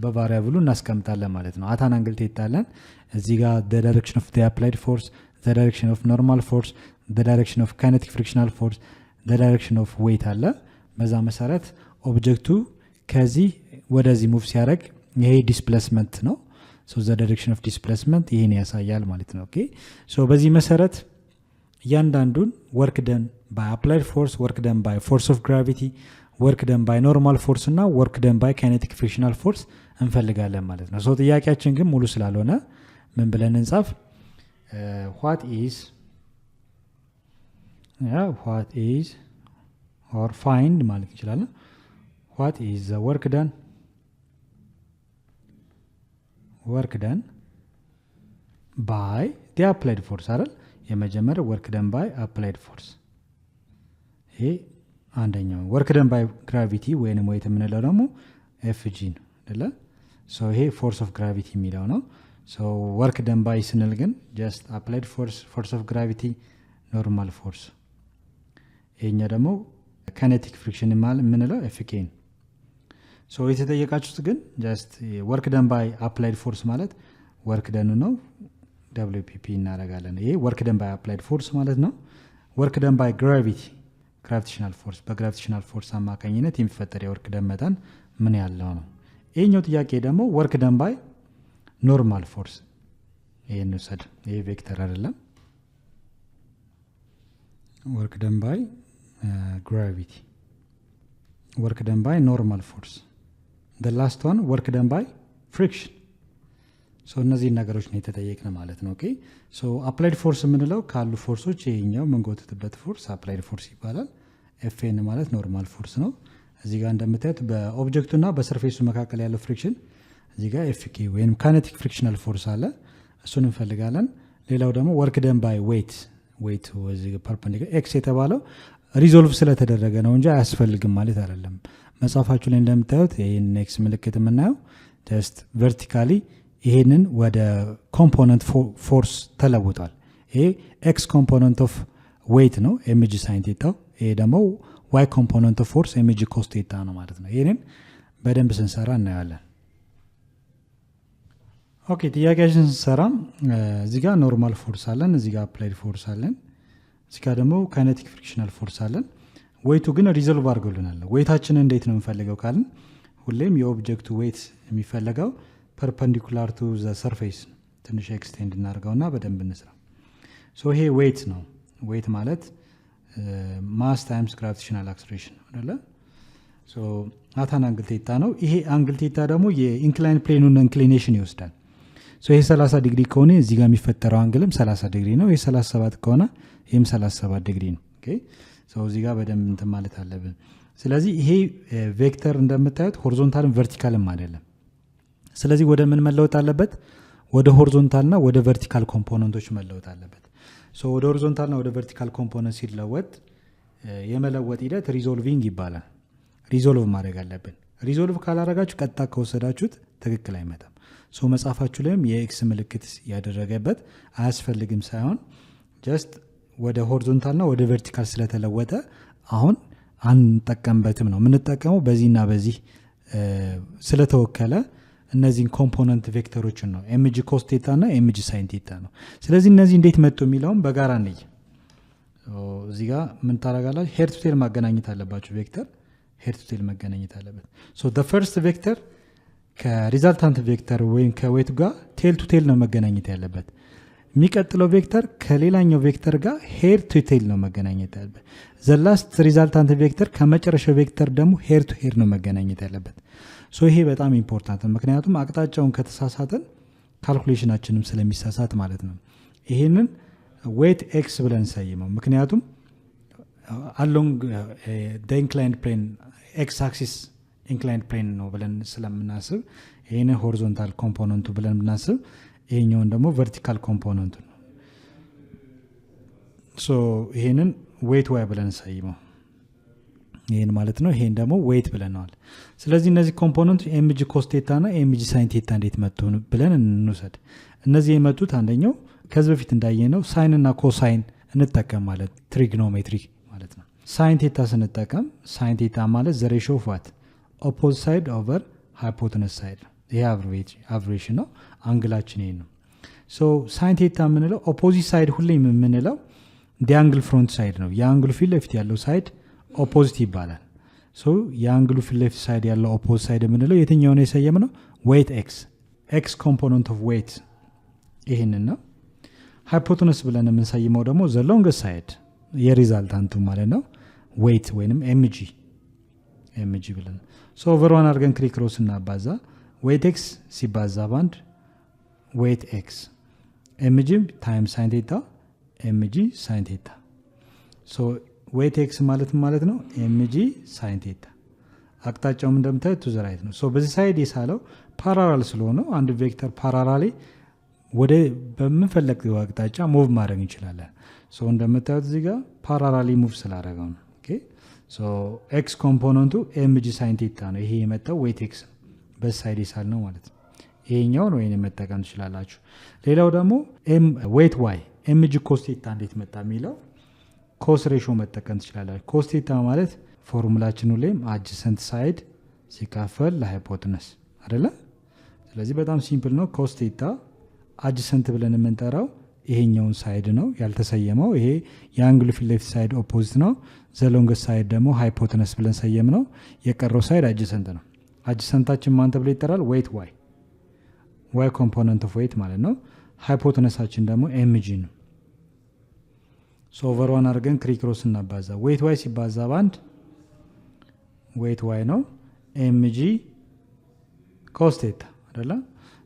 B: በቫሪያብሉ እናስቀምጣለን ማለት ነው። አታን አንግል ቴታለን እዚህ ጋር ዳይሬክሽን ኦፍ አፕላይድ ፎርስ፣ ዳይሬክሽን ኦፍ ኖርማል ፎርስ፣ ዳይሬክሽን ኦፍ ካይኔቲክ ፍሪክሽናል ፎርስ፣ ዳይሬክሽን ኦፍ ዌይት አለ። በዛ መሰረት ኦብጀክቱ ከዚህ ወደዚህ ሙቭ ሲያደርግ ይሄ ዲስፕሌስመንት ነው። ዘ ዳይሬክሽን ኦፍ ዲስፕሌስመንት ይሄን ያሳያል ማለት ነው። ኦኬ ሶ በዚህ መሰረት እያንዳንዱን ወርክ ደን ባይ አፕላይድ ፎርስ፣ ወርክ ደን ባይ ፎርስ ኦፍ ግራቪቲ፣ ወርክ ደን ባይ ኖርማል ፎርስ እና ወርክ ደን ባይ ካይኔቲክ ፍሪክሽናል ፎርስ እንፈልጋለን ማለት ነው። ሶ ጥያቄያችን ግን ሙሉ ስላልሆነ ምን ብለን እንጻፍ? what is or find ማለት እንችላለን። what is the work done by the applied force አይደል? የመጀመሪያው ወርክ ደን ባይ አፕላይድ ፎርስ ይሄ አንደኛው። ወርክ ደን ባይ ግራቪቲ ወይንም ዌይት የምንለው ደግሞ ኤፍጂ ነው አይደለ? ሶ ይሄ ፎርስ ኦፍ ግራቪቲ የሚለው ነው። ሶ ወርክ ደን ባይ ስንል ግን ጀስት አፕላይድ ፎርስ ኦፍ ግራቪቲ ኖርማል ፎርስ ይሄኛ ደግሞ ካይኔቲክ ፍሪክሽን የምንለው ኤፍኬ ነው ሶ የተጠየቃችሁት ግን ጀስት ወርክ ደን ባይ አፕላይድ ፎርስ ማለት ወርክ ደኑ ነው WPP እናደርጋለን ይሄ ወርክ ደን ባይ አፕላይድ ፎርስ ማለት ነው ወርክ ደን ባይ ግራቪቲ ግራቪቴሽናል ፎርስ በግራቪቴሽናል ፎርስ አማካኝነት የሚፈጠር የወርክ ደን መጠን ምን ያለው ነው ይሄኛው ጥያቄ ደግሞ ወርክ ደን ባይ ኖርማል ፎርስ ይሄን ወሰድ ይሄ ቬክተር አይደለም ወርክ ደን ባይ ግራቪቲ ወርክ ደን ባይ ኖርማል ፎርስ the last one work done by friction ሶ እነዚህ ነገሮች ነው የተጠየቅነው ማለት ነው ኦኬ ሶ አፕላይድ ፎርስ የምንለው ካሉ ፎርሶች ይሄኛው መንጎትበት ፎርስ አፕላይድ ፎርስ ይባላል ኤፍኤን ማለት ኖርማል ፎርስ ነው እዚህ ጋር እንደምታዩት በኦብጀክቱና በሰርፌሱ መካከል ያለው ፍሪክሽን እዚህ ጋር ኤፍኬ ወይም ካይኔቲክ ፍሪክሽናል ፎርስ አለ እሱን እንፈልጋለን ሌላው ደግሞ ወርክ ደን ባይ ዌይት ወዚህ ፐርፔንዲኩላር ኤክስ የተባለው ሪዞልቭ ስለተደረገ ነው እንጂ አያስፈልግም ማለት አይደለም መጻፋችሁ ላይ እንደምታዩት ይሄን ኤክስ ምልክት የምናየው ጀስት ቨርቲካሊ ይሄንን ወደ ኮምፖነንት ፎርስ ተለውጧል ይሄ ኤክስ ኮምፖነንት ኦፍ ዌይት ነው ኤምጂ ሳይን ቴታ ይሄ ደግሞ ዋይ ኮምፖነንት ኦፍ ፎርስ ኤምጂ ኮስ ቴታ ነው ማለት ነው ይሄንን በደንብ ስንሰራ እናያለን ኦኬ ጥያቄያችን ስንሰራ እዚህ ጋር ኖርማል ፎርስ አለን እዚህ ጋር አፕላይድ ፎርስ አለን እዚህ ጋር ደግሞ ካይኔቲክ ፍሪክሽናል ፎርስ አለን ዌይቱ ግን ሪዞልቭ አድርጎልናል ዌይታችንን እንዴት ነው የምንፈልገው ካልን ሁሌም የኦብጀክቱ ዌይት የሚፈልገው ፐርፐንዲኩላር ቱ ዘ ሰርፌስ ትንሽ ኤክስቴንድ እናደርገውና በደንብ እንስራ ሶ ይሄ ዌይት ነው ዌይት ማለት ማስ ታይምስ ግራቪቴሽናል አክሰለሬሽን አይደለ ሶ አታን አንግል ቴታ ነው ይሄ አንግል ቴታ ደግሞ የኢንክላይን ፕሌኑን ኢንክሊኔሽን ይወስዳል ሶ ይሄ 30 ዲግሪ ከሆነ እዚህ ጋር የሚፈጠረው አንግልም 30 ዲግሪ ነው ይሄ 37 ከሆነ ይሄም 37 ዲግሪ ነው ኦኬ ሶ እዚህ ጋር በደንብ እንትን ማለት አለብን ስለዚህ ይሄ ቬክተር እንደምታዩት ሆሪዞንታልም ቨርቲካልም አይደለም ስለዚህ ወደ ምን መለወጥ አለበት ወደ ሆሪዞንታልና ወደ ቨርቲካል ኮምፖነንቶች መለወጥ አለበት ሶ ወደ ሆሪዞንታልና ወደ ቨርቲካል ኮምፖነንት ሲለወጥ የመለወጥ ሂደት ሪዞልቪንግ ይባላል ሪዞልቭ ማድረግ አለብን ሪዞልቭ ካላረጋችሁ ቀጥታ ከወሰዳችሁት ትክክል አይመጣም ሶ መጻፋችሁ ላይም የኤክስ ምልክት ያደረገበት አያስፈልግም ሳይሆን ጀስት ወደ ሆሪዞንታልና ወደ ቨርቲካል ስለተለወጠ አሁን አንጠቀምበትም ነው የምንጠቀመው በዚህና በዚህ ስለተወከለ እነዚህን ኮምፖነንት ቬክተሮችን ነው ኤምጂ ኮስ ቴታ እና ኤምጂ ሳይን ቴታ ነው ስለዚህ እነዚህ እንዴት መጡ የሚለውም በጋራ እንይ እዚህ ጋር ምን ታደርጋላችሁ ሄድ ቱ ቴል ማገናኘት አለባችሁ ቬክተር ሄድ ቱ ቴል መገናኘት አለበት ሶ the first ቬክተር ከሪዛልታንት ቬክተር ወይም ከዌት ጋር ቴል ቱ ቴል ነው መገናኘት ያለበት የሚቀጥለው ቬክተር ከሌላኛው ቬክተር ጋር ሄድ ቱ ቴል ነው መገናኘት ያለበት the last ሪዛልታንት ቬክተር ከመጨረሻው ቬክተር ደግሞ ሄድ ቱ ሄድ ነው መገናኘት ያለበት ሶ ይሄ በጣም ኢምፖርታንት ነው ምክንያቱም አቅጣጫውን ከተሳሳተን ካልኩሌሽናችንም ስለሚሳሳት ማለት ነው ይሄንን ዌት ኤክስ ብለን ሰይመው ምክንያቱም along the inclined plane x axis inclined plane ነው ብለን ስለምናስብ ይሄንን ሆሪዞንታል ኮምፖነንቱ ብለን ብናስብ ይሄኛውን ደግሞ ቨርቲካል ኮምፖነንቱ ነው ሶ ይሄንን ዌት ዋይ ብለን ሰይመው ይሄን ማለት ነው ይሄን ደግሞ ዌት ብለናል ስለዚህ እነዚህ ኮምፖነንት ኤምጂ ኮስ ቴታ እና ኤምጂ ሳይን ቴታ እንዴት መጡ ብለን እንውሰድ እነዚህ የመጡት አንደኛው ከዚህ በፊት እንዳየነው ሳይን እና ኮሳይን እንጠቀም ማለት ትሪግኖሜትሪ ማለት ነው ሳይን ቴታ ስንጠቀም ሳይን ቴታ ማለት ዘ ሬሽዮ ኦፍ ዋት ኦፖዚት ሳይድ ኦቨር ሃይፖቴነስ ሳይድ ይሄ አቨሬሽን ነው አንግላችን ይሄ ነው ሶ ሳይን ቴታ የምንለው ኦፖዚት ሳይድ ሁሌም የምንለው ዲያንግል ፍሮንት ሳይድ ነው የአንግሉ ፊት ለፊት ያለው ሳይድ ኦፖዚት ይባላል ሶ የአንግሉ ፊት ለፊት ሳይድ ያለው ኦፖዚት ሳይድ የምንለው የትኛው ነው የሰየምነው ዌይት ኤክስ ኮምፖነንት ኦፍ ዌይት ይሄንን ነው ሃይፖቴነስ ብለን የምንሰይመው ደግሞ ዘ ሎንግስት ሳይድ የሪዛልታንቱ ማለት ነው ዌይት ወይንም ኤምጂ ብለን ሶ ኦቨር ዋን አድርገን ክሪክሮስ እናባዛ ዌይት ኤክስ ሲባዛ ባንድ ዌይት ኤክስ ኤምጂ ታይም ሳይን ቴታ ኤምጂ ሳይን ቴታ ሶ ዌይት ኤክስ ማለት ነው ኤምጂ ሳይን ቴታ አቅጣጫውም እንደምታዩት ቱ ዘ ራይት ነው ሶ በዚህ ሳይድ የሳለው ፓራላል ስለሆነ አንድ ቬክተር ፓራላሊ ወደ በምንፈልገው አቅጣጫ ሙቭ ማድረግ እንችላለን ሶ እንደምታዩት እዚህ ጋር ፓራላሊ ሙቭ ስላደረገው ነው ኦኬ ሶ ኤክስ ኮምፖነንቱ ኤምጂ ሳይን ቴታ ነው ይሄ የመጣው ዌይት ኤክስ በዚህ ሳይድ የሳል ነው ማለት ነው ይሄኛውን ወይን መጠቀም ትችላላችሁ። ሌላው ደግሞ ዌት ዋይ ኤምጂ ኮስ ቴታ እንዴት መጣ የሚለው ኮስ ሬሽዮ መጠቀም ትችላላችሁ። ኮስ ቴታ ማለት ፎርሙላችን ሁሌም አድጀሰንት ሳይድ ሲካፈል ለሃይፖትነስ አይደለ? ስለዚህ በጣም ሲምፕል ነው። ኮስ ቴታ አድጀሰንት ብለን የምንጠራው ይሄኛውን ሳይድ ነው ያልተሰየመው። ይሄ የአንግሉ ፊት ለፊት ሳይድ ኦፖዚት ነው። ዘሎንገስ ሳይድ ደግሞ ሃይፖትነስ ብለን ሰየም ነው። የቀረው ሳይድ አድጀሰንት ነው። አድጀሰንታችን ማን ተብሎ ይጠራል? ዌት ዋይ፣ ዋይ ኮምፖነንት ኦፍ ዌት ማለት ነው። ሃይፖትነሳችን ደግሞ ኤምጂ ነው። ኦቨር ዋን አድርገን ክሪክሮስ እናባዛ። ዌት ዋይ ሲባዛ በአንድ ዌት ዋይ ነው። ኤምጂ ኮስ ቴታ አይደለ?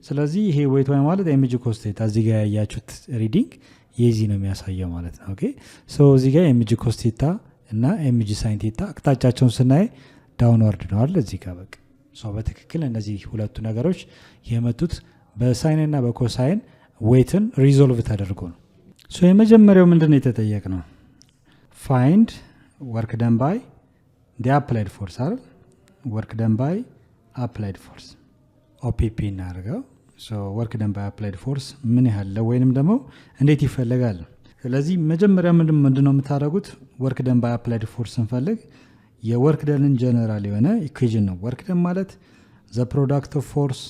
B: ስለዚህ ይሄ ዌት ዋይ ማለት ኤምጂ ኮስ ቴታ እዚህ ጋር ያያችሁት ሪዲንግ የዚህ ነው የሚያሳየው ማለት ነው። ኦኬ ሶ እዚህ ጋር ኤምጂ ኮስ ቴታ እና ኤምጂ ሳይን ቴታ አቅጣጫቸውን ስናይ ዳውንዋርድ ነው አይደል? እዚህ ጋር በቃ ሶ በትክክል እነዚህ ሁለቱ ነገሮች የመጡት በሳይን እና በኮሳይን ዌትን ሪዞልቭ ተደርጎ ነው። ሶ የመጀመሪያው ምንድነው የተጠየቅ ነው? ፋይንድ ወርክ ደን ባይ ዲ አፕላይድ ፎርስ አይደል? ወርክ ደን ባይ አፕላይድ ፎርስ ኦፒፒ እናደርገው። ወርክ ደን ባይ አፕላይድ ፎርስ ምን ያህል ወይንም ደግሞ እንዴት ይፈለጋል? ስለዚህ መጀመሪያ ምንድነው የምታደርጉት? ወርክ ደን ባይ አፕላይድ ፎርስ ስንፈልግ የወርክ ደንን ጀነራል የሆነ ኢኩዌሽን ነው። ወርክ ደን ማለት ዘ ፕሮዳክት ኦፍ ፎርስ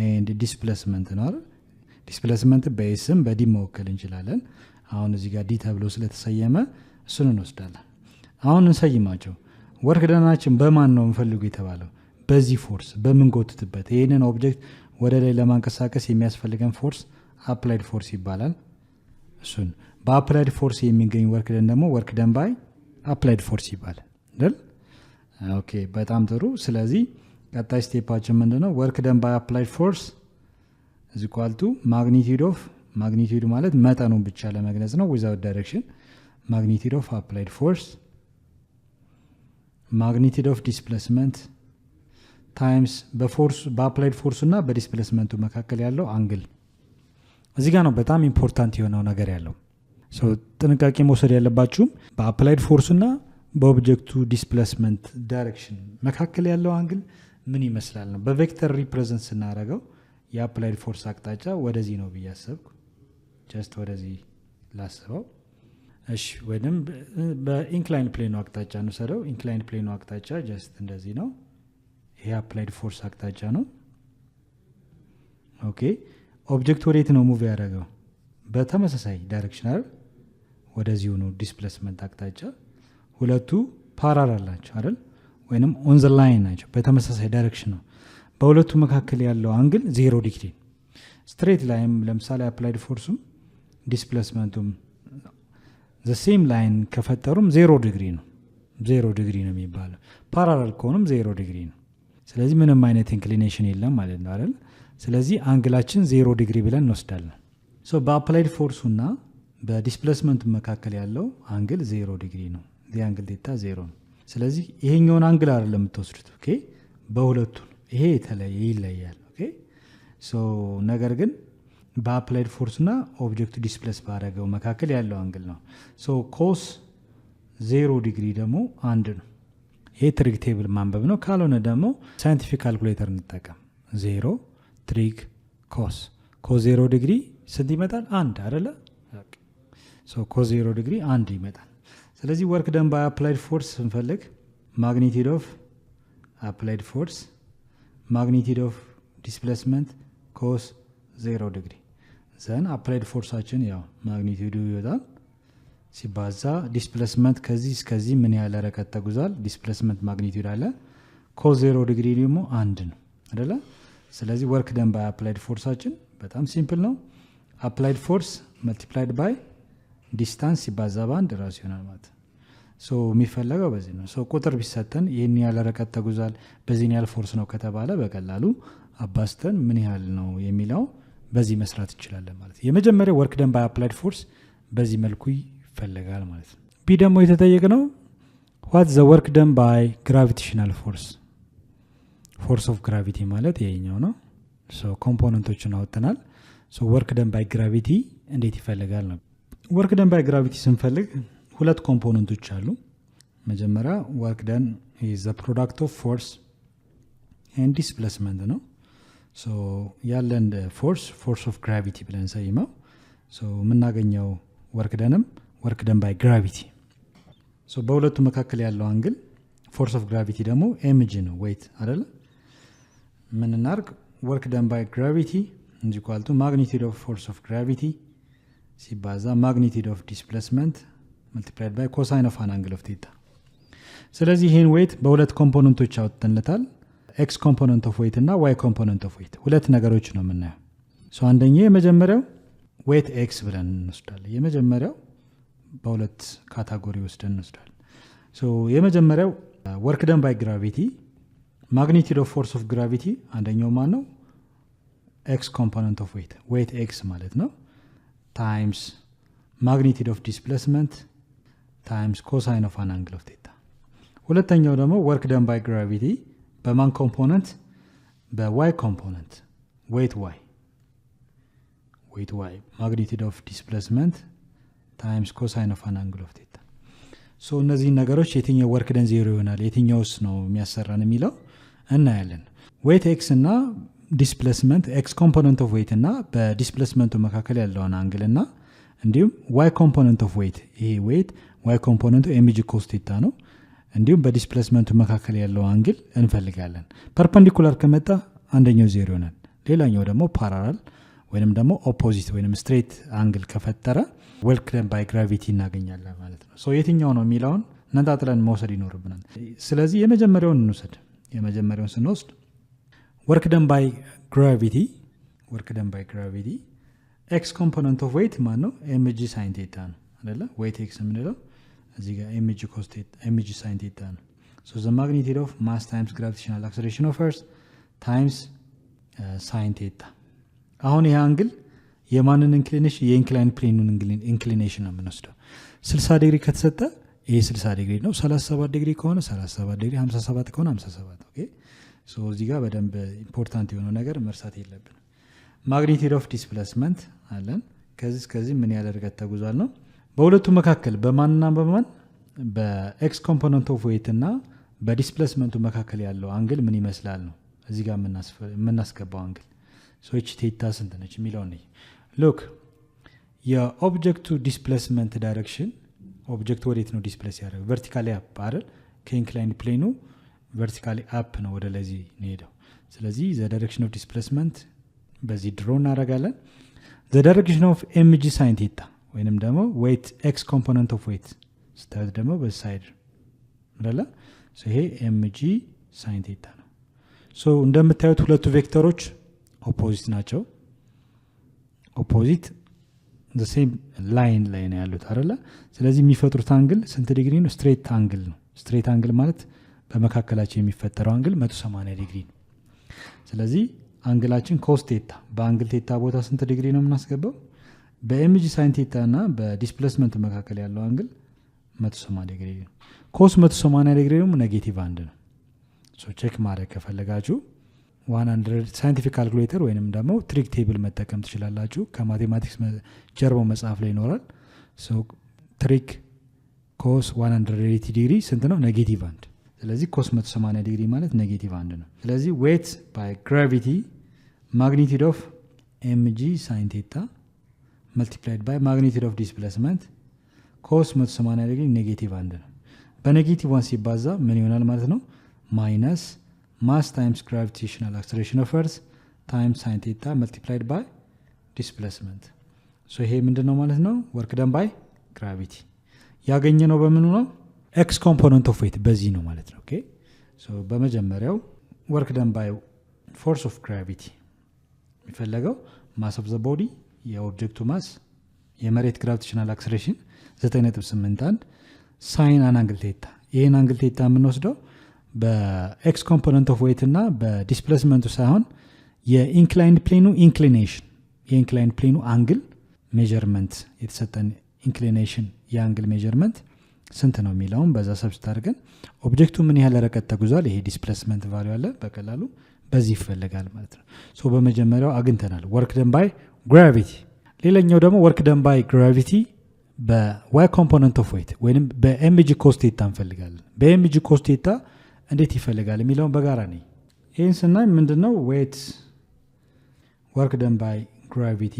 B: ኤንድ ዲስፕሌስመንት ነው አይደል? ዲስፕሌስመንት በኤስም በዲ መወከል እንችላለን። አሁን እዚህ ጋር ዲ ተብሎ ስለተሰየመ እሱን እንወስዳለን። አሁን እንሰይማቸው። ወርክ ደናችን በማን ነው እንፈልጉ የተባለው? በዚህ ፎርስ በምንጎትትበት ይህንን ኦብጀክት ወደ ላይ ለማንቀሳቀስ የሚያስፈልገን ፎርስ አፕላይድ ፎርስ ይባላል። እሱን በአፕላይድ ፎርስ የሚገኝ ወርክ ደን ደግሞ ወርክ ደን ባይ አፕላይድ ፎርስ ይባላል አይደል? ኦኬ በጣም ጥሩ። ስለዚህ ቀጣይ ስቴፓችን ምንድነው? ወርክ ደን ባይ አፕላይድ ፎርስ is equal to magnitude of ማግኒቲዩድ ማለት መጠኑን ብቻ ለመግለጽ ነው without direction magnitude of applied force magnitude of displacement times በአፕላይድ ፎርስ እና በዲስፕሌስመንቱ መካከል ያለው አንግል። እዚህ ጋር ነው በጣም ኢምፖርታንት የሆነው ነገር ያለው። ጥንቃቄ መውሰድ ያለባችሁም በአፕላይድ ፎርስ እና በኦብጀክቱ ዲስፕሌስመንት ዳይሬክሽን መካከል ያለው አንግል ምን ይመስላል ነው። በቬክተር ሪፕሬዘንት ስናደርገው የአፕላይድ ፎርስ አቅጣጫ ወደዚህ ነው ብዬ አሰብኩ። ጀስት ወደዚህ ላስበው። እሺ ወይንም በኢንክላይን ፕሌኑ አቅጣጫ እንውሰደው። ኢንክላይን ፕሌኑ አቅጣጫ ጀስት እንደዚህ ነው። ይሄ አፕላይድ ፎርስ አቅጣጫ ነው። ኦኬ ኦብጀክት ወዴት ነው ሙቭ ያደረገው? በተመሳሳይ ዳይሬክሽን አይደል? ወደዚሁ ነው ዲስፕሌስመንት አቅጣጫ። ሁለቱ ፓራላል ናቸው አይደል? ወይንም ኦን ዘ ላይን ናቸው፣ በተመሳሳይ ዳይሬክሽን ነው። በሁለቱ መካከል ያለው አንግል 0 ዲግሪ። ስትሬት ላይም ለምሳሌ አፕላይድ ፎርሱም ዲስፕሌስመንቱም ዘ ሴም ላይን ከፈጠሩም 0 ዲግሪ ነው። 0 ዲግሪ ነው የሚባለው። ፓራላል ከሆኑም 0 ዲግሪ ነው። ስለዚህ ምንም አይነት ኢንክሊኔሽን የለም ማለት ነው አይደል? ስለዚህ አንግላችን 0 ዲግሪ ብለን እንወስዳለን። ሶ በአፕላይድ ፎርሱና በዲስፕሌስመንቱ መካከል ያለው አንግል 0 ዲግሪ ነው። ዚ አንግል ቴታ 0 ነው። ስለዚህ ይሄኛውን አንግል አይደለም የምትወስዱት። ኦኬ በሁለቱ ይሄ የተለየ ይለያል። ኦኬ ሶ ነገር ግን በአፕላይድ ፎርስና ኦብጀክቱ ዲስፕሌስ ባደረገው መካከል ያለው አንግል ነው። ሶ ኮስ 0 ዲግሪ ደግሞ አንድ ነው። ይሄ ትሪክ ቴብል ማንበብ ነው። ካልሆነ ደግሞ ሳይንቲፊክ ካልኩሌተር እንጠቀም። 0 ትሪክ ኮስ 0 ዲግሪ ስንት ይመጣል? አንድ አይደለ? ሶ ኮስ 0 ዲግሪ አንድ ይመጣል። ስለዚህ ወርክ ደን ባይ አፕላይድ ፎርስ ስንፈልግ ማግኒቲዩድ ኦፍ አፕላይድ ፎርስ ማግኒቲዩድ ኦፍ ዲስፕሌስመንት ኮስ 0 ዲግሪ ዘን አፕላይድ ፎርሳችን ያው ማግኒቲዩዱ ይወጣል ሲባዛ ዲስፕሌስመንት ከዚህ እስከዚህ ምን ያህል ርቀት ተጉዟል። ዲስፕሌስመንት ማግኒቲዩድ አለ። ኮስ 0 ዲግሪ ደግሞ አንድ ነው አይደለ? ስለዚህ ወርክ ደን ባይ አፕላይድ ፎርሳችን በጣም ሲምፕል ነው። አፕላይድ ፎርስ መልቲፕላይድ ባይ ዲስታንስ ሲባዛ በአንድ ራሱ ይሆናል ማለት ነው። ሶ የሚፈለገው በዚህ ነው። ሶ ቁጥር ቢሰጠን ይህን ያህል ርቀት ተጉዟል በዚህን ያህል ፎርስ ነው ከተባለ በቀላሉ አባስተን ምን ያህል ነው የሚለው በዚህ መስራት እንችላለን ማለት ነው። የመጀመሪያው ወርክ ደን ባይ አፕላይድ ፎርስ በዚህ መልኩ ይፈለጋል ማለት ነው። ቢ ደግሞ የተጠየቅ ነው ዋት ዘ ወርክ ደን ባይ ግራቪቴሽናል ፎርስ። ፎርስ ኦፍ ግራቪቲ ማለት ይሄኛው ነው። ሶ ኮምፖነንቶችን አወጥተናል። ሶ ወርክ ደን ባይ ግራቪቲ እንዴት ይፈልጋል ነው። ወርክ ደን ባይ ግራቪቲ ስንፈልግ ሁለት ኮምፖነንቶች አሉ። መጀመሪያ ወርክ ደን ኢዝ ዘ ፕሮዳክት ኦፍ ፎርስ ኤንድ ዲስፕሌስመንት ነው። ሶ ያለን ፎርስ ኦፍ ግራቪቲ ብለን ሰይመው ሶ የምናገኘው ወርክ ደንም ወርክ ደን ባይ ግራቪቲ ሶ በሁለቱ መካከል ያለው አንግል ፎርስ ኦፍ ግራቪቲ ደግሞ ኤምጂ ነው ዌይት አይደለ ምን እናርግ ወርክ ደን ባይ ግራቪቲ እንጂ ኳልቱ ማግኒቲዩድ ኦፍ ፎርስ ኦፍ ግራቪቲ ሲባዛ ማግኒቲዩድ ኦፍ ዲስፕሌስመንት multiplied by cosine of an angle of theta ስለዚህ ይሄን ዌይት በሁለት ኮምፖነንቶች አውጥተንለታል x ኮምፖነንት ኦፍ ዌይት እና y ኮምፖነንት ኦፍ ዌይት ሁለት ነገሮች ነው የምናየው ሶ አንደኛው የመጀመሪያው ዌይት x ብለን እንወስዳለን የመጀመሪያው በሁለት ካታጎሪ ወስደን እንወስዳለን ሶ የመጀመሪያው ወርክ ደን ባይ ግራቪቲ ማግኒቲዩድ ኦፍ ፎርስ ኦፍ ግራቪቲ አንደኛው ማን ነው x ኮምፖነንት ኦፍ ዌይት ዌይት x ማለት ነው ታይምስ ማግኒቲዩድ ኦፍ ዲስፕሌስመንት ታይምስ ኮሳይን ኦፍ አን አንግል ኦፍ ቴታ ሁለተኛው ደግሞ ወርክ ደን ባይ ግራቪቲ በማን ኮምፖነንት በዋይ ኮምፖነንት ዌይት ዋይ ማግኒቲዩድ ኦፍ ዲስፕሌስመንት ታይምስ ኮሳይን ኦፍ አን አንግል ኦፍ ቴታ ሶ እነዚህ ነገሮች የትኛው ወርክ ደን ዜሮ ይሆናል የትኛውስ ነው የሚያሰራን የሚለው እናያለን ዌይት ኤክስ እና ዲስፕሌስመንት ኤክስ ኮምፖነንት ኦፍ ዌይት እና በዲስፕሌስመንቱ መካከል ያለውን አንግል እና እንዲሁም ዋይ ኮምፖነንት ኦፍ ዌይት ይሄ ዌይት ዋይ ኮምፖነንቱ ኤምጂ ኮስ ቴታ ነው እንዲሁም በዲስፕሌስመንቱ መካከል ያለው አንግል እንፈልጋለን ፐርፐንዲኩላር ከመጣ አንደኛው ዜሮ ይሆናል ሌላኛው ደግሞ ፓራላል ወይንም ደግሞ ኦፖዚት ወይንም ስትሬት አንግል ከፈጠረ ወርክ ደን ባይ ግራቪቲ እናገኛለን ማለት ነው ሶ የትኛው ነው የሚለውን ነጣጥለን መውሰድ ይኖርብናል ስለዚህ የመጀመሪያውን እንውሰድ የመጀመሪያውን ስንወስድ ወርክ ደን ባይ ግራቪቲ ኤክስ ኮምፖነንት ኦፍ ዌይት ማን ነው ኤምጂ ሳይን ቴታ ነው አይደለ ዌይት ኤክስ የምንለው እዚህ ጋር ኤምጂ ኮስ ቴታ ኤምጂ ሳይን ቴታ ነው ሶ ዘ ማግኒቲዩድ ኦፍ ማስ ታይምስ ግራቪቴሽናል አክሰለሬሽን ኦፍ እርዝ ታይምስ ሳይን ቴታ አሁን ይሄ አንግል የማንን ኢንክሊኔሽን የኢንክላይን ፕሌኑን ኢንክሊኔሽን ነው የምንወስደው 60 ዲግሪ ከተሰጠ ይሄ 60 ዲግሪ ነው 37 ዲግሪ ከሆነ 37 ዲግሪ 57 ከሆነ 57 ኦኬ ሶ እዚህ ጋር በደንብ ኢምፖርታንት የሆነው ነገር መርሳት የለብንም ማግኒቲዩድ ኦፍ ዲስፕሌስመንት አለን ከዚህ ምን ያህል ርቀት ተጉዟል ነው በሁለቱ መካከል በማንና በማን በኤክስ ኮምፖነንት ኦፍ ዌይት እና በዲስፕሌስመንቱ መካከል ያለው አንግል ምን ይመስላል ነው እዚህ ጋር የምናስገባው አንግል ሶ እቺ ቴታ ስንት ነች የሚለው ነው ሉክ የኦብጀክቱ ዲስፕሌስመንት ዳይሬክሽን ኦብጀክቱ ወዴት ነው ዲስፕሌስ ያደረገው ቨርቲካሊ አፕ አይደል ከኢንክላይንድ ፕሌኑ ቨርቲካሊ አፕ ነው ወደ ለዚህ ነው ስለዚህ ዘ ዳይሬክሽን ኦፍ ዲስፕሌስመንት በዚህ ድሮ እናደርጋለን ዘ ዳይሬክሽን ኦፍ ኤምጂ ሳይን ቴታ ወይንም ደግሞ ዌይት ኤክስ ኮምፖነንት ኦፍ ዌይት ስታዩት ደግሞ በሳይድ አይደለ ሶ ይሄ ኤምጂ ሳይን ቴታ ነው ሶ እንደምታዩት ሁለቱ ቬክተሮች ኦፖዚት ናቸው ኦፖዚት the same line ላይ ነው ያሉት አይደለ ስለዚህ የሚፈጥሩት አንግል ስንት ዲግሪ ነው ስትሬት አንግል ነው ስትሬት አንግል ማለት በመካከላቸው የሚፈጠረው አንግል 180 ዲግሪ ነው ስለዚህ አንግላችን ኮስ ቴታ በአንግል ቴታ ቦታ ስንት ዲግሪ ነው የምናስገባው በኤምጂ ሳይን ቴታ እና በዲስፕሌስመንት መካከል ያለው አንግል 180 ዲግሪ ነው ኮስ 180 ዲግሪ ደግሞ ኔጌቲቭ 1 ነው ሶ ቼክ ማድረግ ከፈለጋችሁ 100 ሳይንቲፊክ ካልኩሌተር ወይንም ደግሞ ትሪክ ቴብል መጠቀም ትችላላችሁ ከማቴማቲክስ ጀርባው መጽሐፍ ላይ ይኖራል ሶ ትሪክ ኮስ 180 ዲግሪ ስንት ነው ኔጌቲቭ 1 ስለዚህ ኮስ 180 ዲግሪ ማለት ኔጌቲቭ 1 ነው ስለዚህ ዌይት ባይ ግራቪቲ ማግኒቲዩድ ኦፍ ኤምጂ ሳይን ቴታ multiplied by magnitude of displacement cos 180 ዲግሪ ኔጌቲቭ 1 ነው በኔጌቲቭ 1 ሲባዛ ምን ይሆናል ማለት ነው ማይነስ mass times gravitational acceleration of earth times sin theta multiplied by displacement so ይሄ ምንድነው ማለት ነው work done by gravity ያገኘነው በምኑ ነው x component of weight በዚህ ነው ማለት ነው ኦኬ so በመጀመሪያው work done by force of gravity የሚፈለገው mass of the body የኦብጀክቱ ማስ የመሬት gravitational acceleration 9.81 sin an angle theta ይሄን አንግል ቴታ የምንወስደው በኤክስ ኮምፖነንት ኦፍ ዌይት እና በዲስፕሌስመንቱ ሳይሆን የኢንክላይንድ ፕሌኑ ኢንክሊኔሽን የኢንክላይንድ ፕሌኑ አንግል ሜጀርመንት የተሰጠን ኢንክሊኔሽን የአንግል ሜጀርመንት ስንት ነው የሚለውን በዛ ሰብስት አድርገን ኦብጀክቱ ምን ያህል ርቀት ተጉዟል ይሄ ዲስፕሌስመንት ቫልዩ አለ በቀላሉ በዚህ ይፈልጋል ማለት ነው ሶ በመጀመሪያው አግኝተናል ወርክ ደን ባይ ግራቪቲ ሌላኛው ደግሞ ወርክ ደን ባይ ግራቪቲ በዋይ ኮምፖነንት ኦፍ ዌይት ወይንም በኤምጂ ኮስ ቴታ እንፈልጋለን በኤምጂ ኮስ ቴታ እንዴት ይፈልጋል የሚለውን በጋራ ነው ይሄን ስናይ ምንድነው ዌይት ወርክ ደን ባይ ግራቪቲ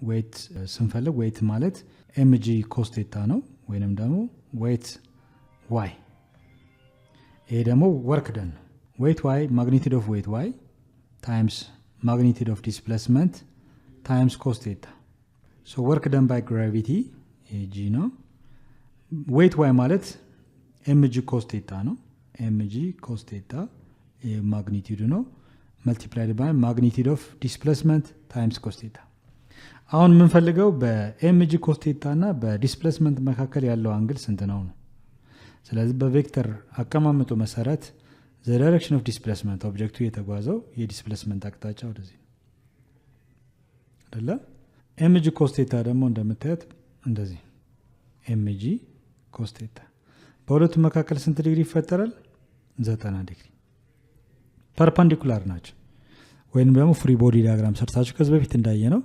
B: ዌይት ስንፈልግ ዌይት ማለት mg cos theta ነው ወይንም ደግሞ ዌይት y ይሄ ደግሞ ወርክ ደን ነው ዌይት y ማግኒቲዩድ ኦፍ ዌይት y ታይምስ ማግኒቲዩድ ኦፍ ዲስፕሌስመንት ታይምስ cos theta ሶ ወርክ ደን ባይ ግራቪቲ g ነው ዌይት y ማለት mg cos theta ነው mg cos theta ማግኒቲዩድ ነው multiplied by magnitude of displacement times cos theta አሁን የምንፈልገው በmg cos theta እና በዲስፕሌስመንት መካከል ያለው አንግል ስንት ነው ስለዚህ በቬክተር አቀማመጡ መሰረት the direction of displacement ኦብጀክቱ የተጓዘው የዲስፕሌስመንት አቅጣጫ ወደዚህ አይደለ mg cos theta ደግሞ እንደምታዩት እንደዚህ mg cos theta በሁለቱ መካከል ስንት ዲግሪ ይፈጠራል 90 ዲግሪ ፐርፐንዲኩላር ናቸው ወይንም ደግሞ ፍሪ ቦዲ ዲያግራም ሰርታችሁ ከዚህ በፊት እንዳየ ነው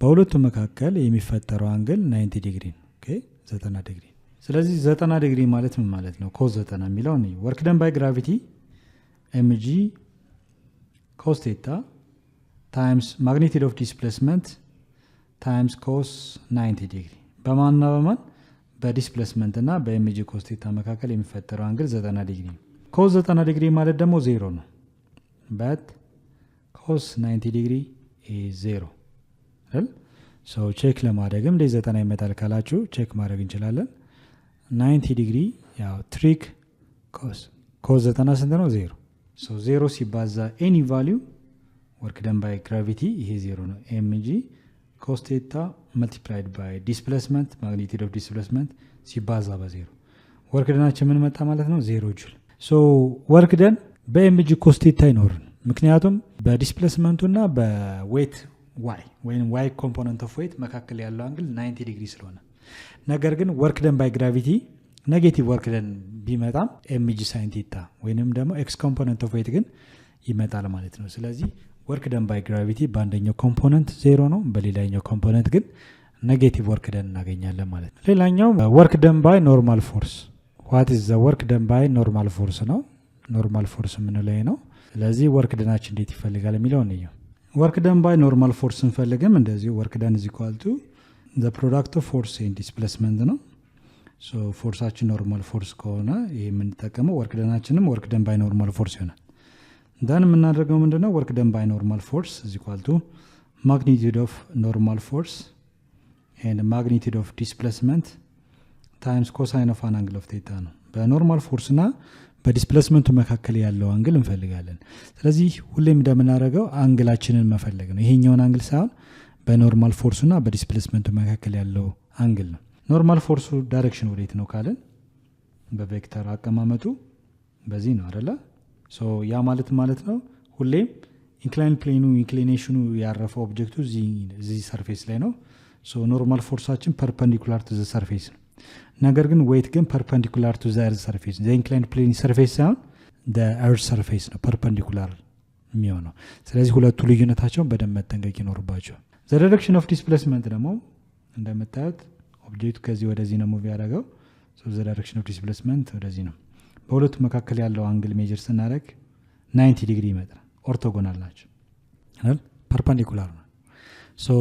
B: በሁለቱ መካከል የሚፈጠረው አንግል 90 ዲግሪ ነው ኦኬ 90 ዲግሪ ስለዚህ 90 ዲግሪ ማለት ምን ማለት ነው cos 90 የሚለው ነው ወርክ ደን ባይ ግራቪቲ mg cos theta times magnitude of displacement times cos 90 ዲግሪ በማንና በማን በዲስፕሌስመንት እና በmg cos theta መካከል የሚፈጠረው አንግል 90 ዲግሪ cos 90 ዲግሪ ማለት ደግሞ 0 ነው but cos 90 degree is 0 አይደል so check ለማድረግም ላይ 90 ይመጣል ካላችሁ check ማድረግ እንችላለን 90 degree ያው trick cos 90 ስንት ነው 0 so 0 ሲባዛ any value work done by gravity ይሄ 0 ነው mg cos theta multiplied by displacement magnitude of displacement ሲባዛ በ0 work done ምን መጣ ማለት ነው 0 ጁል so work done በmg cos theta ይኖርን ምክንያቱም በዲስፕሌስመንቱና በዌት y ወይም y ኮምፖነንት ኦፍ ዌት መካከል ያለው አንግል 90 ዲግሪ ስለሆነ ነገር ግን ወርክ ደን ባይ ግራቪቲ ኔጌቲቭ ወርክ ደን ቢመጣም mg sin theta ወይንም ደግሞ x ኮምፖነንት ኦፍ ዌት ግን ይመጣል ማለት ነው ስለዚህ ወርክ ደን ባይ ግራቪቲ በአንደኛው ኮምፖነንት 0 ነው በሌላኛው ኮምፖነንት ግን ኔጌቲቭ ወርክ ደን እናገኛለን ማለት ነው ሌላኛው ወርክ ደን ባይ ኖርማል ፎርስ what is the work done by normal force ነው ኖርማል ፎርስ ምን ላይ ነው ስለዚህ ወርክ ደናችን እንዴት ይፈልጋል የሚለው ነው ወርክ ደን ባይ ኖርማል ፎርስ እንፈልግም እንደዚህ ወርክ ደን is equal to the product of force and displacement ነው so ፎርሳችን ኖርማል ፎርስ ከሆነ ይሄ የምንጠቀመው ወርክ ደናችንም ወርክ ደን ባይ ኖርማል ፎርስ ይሆናል then የምናደርገው ምንድነው ወርክ ደን ባይ ኖርማል ፎርስ is equal to magnitude of normal force and magnitude of displacement times cosine of an angle of theta ነው በኖርማል ፎርስ እና በዲስፕሌስመንቱ መካከል ያለው አንግል እንፈልጋለን ስለዚህ ሁሌም እንደምናደርገው አንግላችንን መፈለግ ነው ይሄኛውን አንግል ሳይሆን በኖርማል ፎርስ እና በዲስፕሌስመንቱ መካከል ያለው አንግል ነው ኖርማል ፎርሱ ዳይሬክሽን ወዴት ነው ካለን በቬክተር አቀማመጡ በዚህ ነው አይደለ ሶ ያ ማለት ነው ሁሌም ኢንክላይን ፕሌኑ ኢንክሊኔሽኑ ያረፈው ኦብጀክቱ እዚህ ሰርፌስ ላይ ነው ሶ ኖርማል ፎርሳችን ፐርፐንዲኩላር ቱ ዘ ሰርፌስ ነው ነገር ግን ዌይት ግን perpendicular to the earth surface the inclined plane surface ሳይሆን the earth surface ነው perpendicular የሚሆነው ስለዚህ ሁለቱ ልዩነታቸውን በደንብ መጠንቀቅ ይኖርባቸዋል the direction of displacement ደግሞ እንደምታዩት ኦብጀክቱ ከዚህ ወደዚህ ነው ሙቭ ያደርገው so the direction of displacement ወደዚህ ነው በሁለቱ መካከል ያለው አንግል ሜጀር ስናደርግ 90 ዲግሪ ይመጣል ኦርቶጎናል ናቸው አይደል perpendicular ነው so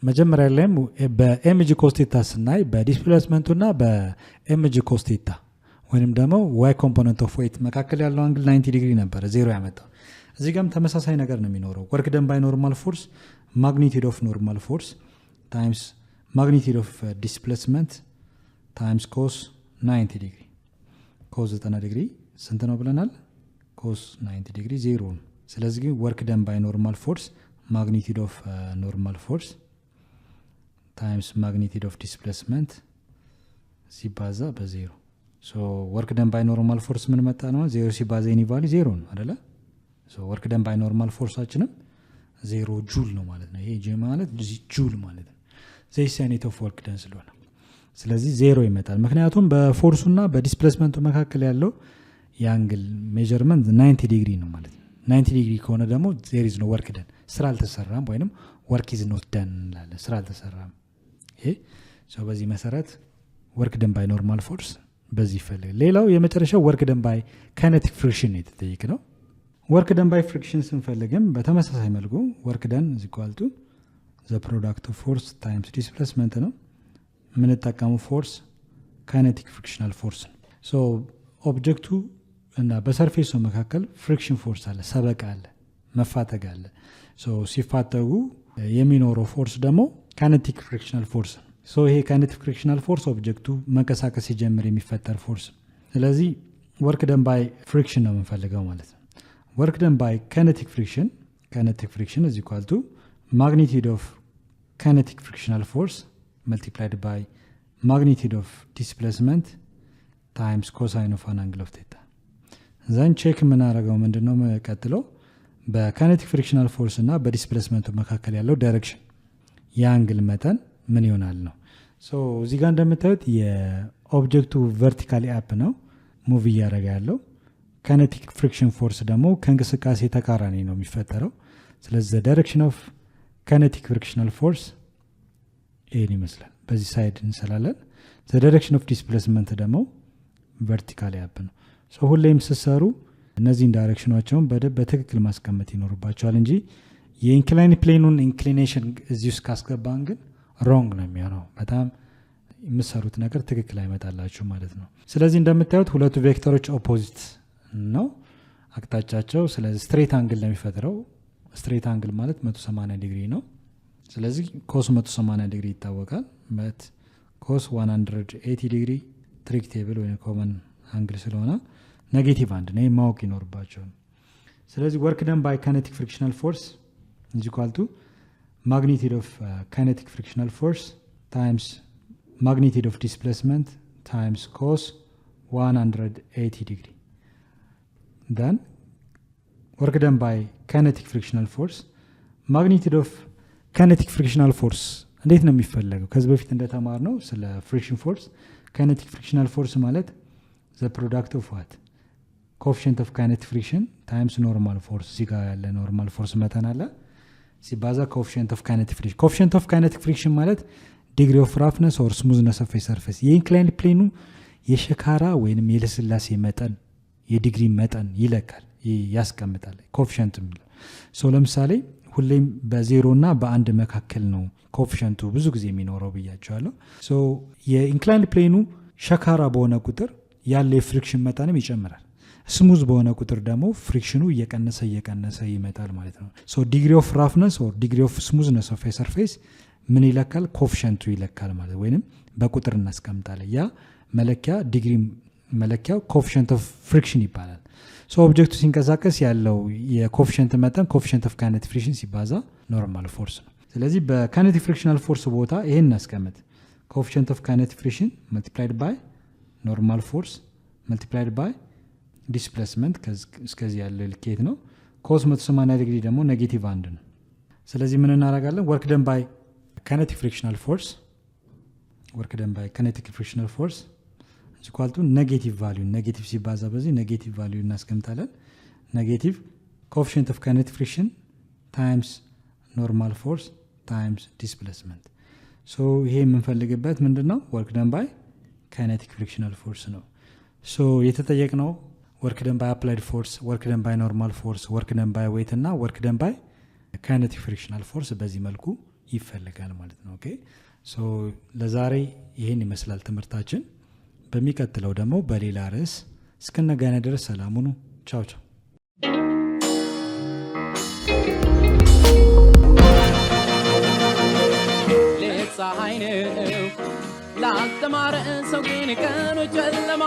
B: መጀመሪያ ላይ በmg cos theta ስናይ በዲስፕሌስመንቱና በmg cos theta ወይንም ደግሞ y component of weight መካከል ያለው አንግል 90 ዲግሪ ነበር 0 ያመጣው እዚህ ጋርም ተመሳሳይ ነገር ነው የሚኖረው work done by normal force magnitude of normal force times magnitude of displacement times cos 90 ዲግሪ cos 90 ዲግሪ ስንት ነው ብለናል cos 90 ዲግሪ 0 ነው ስለዚህ work done by normal force magnitude of normal force times magnitude of displacement ሲባዛ በ0 so work done by normal force ምን መጣ ነው 0 ሲባዛ any value 0 ነው አይደለ so work done by normal force አችንም 0 ጁል ነው ማለት ነው ይሄ j ማለት ጁል ማለት ነው the unit of work done ስለሆነ ስለዚህ 0 ይመጣል ምክንያቱም በፎርሱና በዲስፕሌስመንቱ መካከል ያለው የአንግል ሜዠርመንት 90 ዲግሪ ነው ማለት ነው 90 ዲግሪ ከሆነ ደግሞ there is no work done ስራ አልተሰራም ወይንም work is not done እንላለን ስራ አልተሰራም ይሄ so በዚህ መሰረት work done by normal force በዚህ ይፈልጋል ሌላው የመጨረሻው work done by kinetic friction የተጠየቀ ነው ወርክ ደን ባይ ፍሪክሽን ስንፈልግም በተመሳሳይ መልኩ ወርክ ደን is equal to the product of force times displacement ነው የምንጠቀመው ፎርስ ካይኔቲክ ፍሪክሽናል ፎርስ ሶ ኦብጀክቱ እና በሰርፌሱ መካከል ፍሪክሽን ፎርስ አለ ሰበቃ አለ መፋተግ አለ ሶ ሲፋተጉ የሚኖረው ፎርስ ደግሞ ካይኔቲክ ፍሪክሽናል ፎርስ ሶ ይሄ ካይኔቲክ ፍሪክሽናል ፎርስ ኦብጀክቱ መንቀሳቀስ ሲጀምር የሚፈጠር ፎርስ ስለዚህ ወርክ ደን ባይ ፍሪክሽን ነው የምንፈልገው ማለት ነው ወርክ ደን ባይ ካይኔቲክ ፍሪክሽን is equal to magnitude of kinetic frictional force multiplied by magnitude of displacement times cosine of an angle of theta ዘን ቼክ የምናደርገው ምንድነው ቀጥሎ በካይኔቲክ ፍሪክሽናል ፎርስ እና በዲስፕሌስመንቱ መካከል ያለው ዳይሬክሽን የአንግል መጠን ምን ይሆናል ነው ሶ እዚህ ጋር እንደምታዩት የኦብጀክቱ ቨርቲካሊ አፕ ነው ሙቭ እያደረገ ያለው ካይኔቲክ ፍሪክሽን ፎርስ ደግሞ ከእንቅስቃሴ ተቃራኒ ነው የሚፈጠረው ስለዚህ ዳይሬክሽን ኦፍ ካይኔቲክ ፍሪክሽናል ፎርስ ይሄን ይመስላል በዚህ ሳይድ እንሰላለን ዳይሬክሽን ኦፍ ዲስፕሌስመንት ደግሞ ቨርቲካሊ አፕ ነው ሶ ሁሌም ሲሰሩ እነዚህን ዳይሬክሽኖቻቸውን በትክክል ማስቀመጥ ይኖርባቸዋል እንጂ የኢንክላይን ፕሌኑን ኢንክሊኔሽን እዚህ ውስጥ ካስገባን ግን ሮንግ ነው የሚሆነው በጣም የምትሰሩት ነገር ትክክል አይመጣላችሁ ማለት ነው ስለዚህ እንደምታዩት ሁለቱ ቬክተሮች ኦፖዚት ነው አቅጣጫቸው ስለዚህ ስትሬት አንግል ለሚፈጥረው ስትሬት አንግል ማለት 180 ዲግሪ ነው ስለዚህ ኮስ 180 ዲግሪ ይታወቃል በት ኮስ 180 ዲግሪ ትሪክ ቴብል ወይ ኮመን አንግል ስለሆነ ኔጌቲቭ አንድ ነው ማወቅ ይኖርባቸው ስለዚህ ወርክ ደን ባይ ካይኔቲክ ፍሪክሽናል ፎርስ is equal to magnitude of kinetic frictional force times magnitude of displacement times cos 180 degree then work done by kinetic frictional force magnitude of kinetic frictional force እንዴት ነው የሚፈለገው ከዚህ በፊት እንደተማርነው ስለ ፍሪክሽን ፎርስ kinetic frictional force ማለት the product of what coefficient of kinetic friction times normal force እዚህ ጋር ያለ normal force መጠን አለ ሲባዛ coefficient of kinetic friction coefficient of kinetic friction ማለት degree of roughness or smoothness of a surface የኢንክላይንድ ፕሌኑ የሸካራ ወይንም የለስላሴ መጠን የዲግሪ መጠን ይለካል ያስቀምጣል coefficient የሚለው ሶ ለምሳሌ ሁሌም በ0 እና በ1 መካከል ነው coefficient ብዙ ጊዜ የሚኖረው ብያቸዋለሁ ሶ የኢንክላይንድ ፕሌኑ ሸካራ በሆነ ቁጥር ያለ የፍሪክሽን መጠንም ይጨምራል ስሙዝ በሆነ ቁጥር ደግሞ ፍሪክሽኑ እየቀነሰ ይመጣል ማለት ነው ሶ ዲግሪ ኦፍ ራፍነስ ኦር ዲግሪ ኦፍ ስሙዝነስ ኦፍ ኤ ሰርፌስ ምን ይለካል ኮኤፊሺየንቱ ይለካል ማለት ወይንም በቁጥር እናስቀምጣለን ያ መለኪያ ዲግሪ መለኪያው ኮኤፊሺየንት ኦፍ ፍሪክሽን ይባላል ሶ ኦብጀክቱ ሲንቀሳቀስ ያለው የኮኤፊሺየንት መጠን ኮኤፊሺየንት ኦፍ ካይኔቲክ ፍሪክሽን ሲባዛ ኖርማል ፎርስ ነው ስለዚህ በካይኔቲክ ፍሪክሽናል ፎርስ ቦታ ይሄን እናስቀምጥ ኮኤፊሺየንት ኦፍ ካይኔቲክ ፍሪክሽን multiplied by normal force multiplied by displacement እስከዚህ ያለው ልኬት ነው cos 180 ዲግሪ ደግሞ ኔጌቲቭ 1 ነው ስለዚህ ምን እናደርጋለን work done by kinetic frictional force is equal to negative value negative ሲባዛ በዚህ negative value እናስቀምጣለን negative coefficient of kinetic friction times normal force times displacement so ይሄ የምንፈልግበት ምንድነው work done by kinetic frictional force ነው so የተጠየቅነው work done by applied force work done by normal force work done by weight እና work done by kinetic frictional force በዚህ መልኩ ይፈልጋል ማለት ነው ኦኬ ሶ ለዛሬ ይሄን ይመስላል ትምህርታችን በሚቀጥለው ደግሞ በሌላ ርዕስ እስከነጋና ድረስ ሰላም ሁኑ ቻው ቻው
A: ፀሐይ ነው ላልተማረ ሰው ግን ቀኑ ጨለማ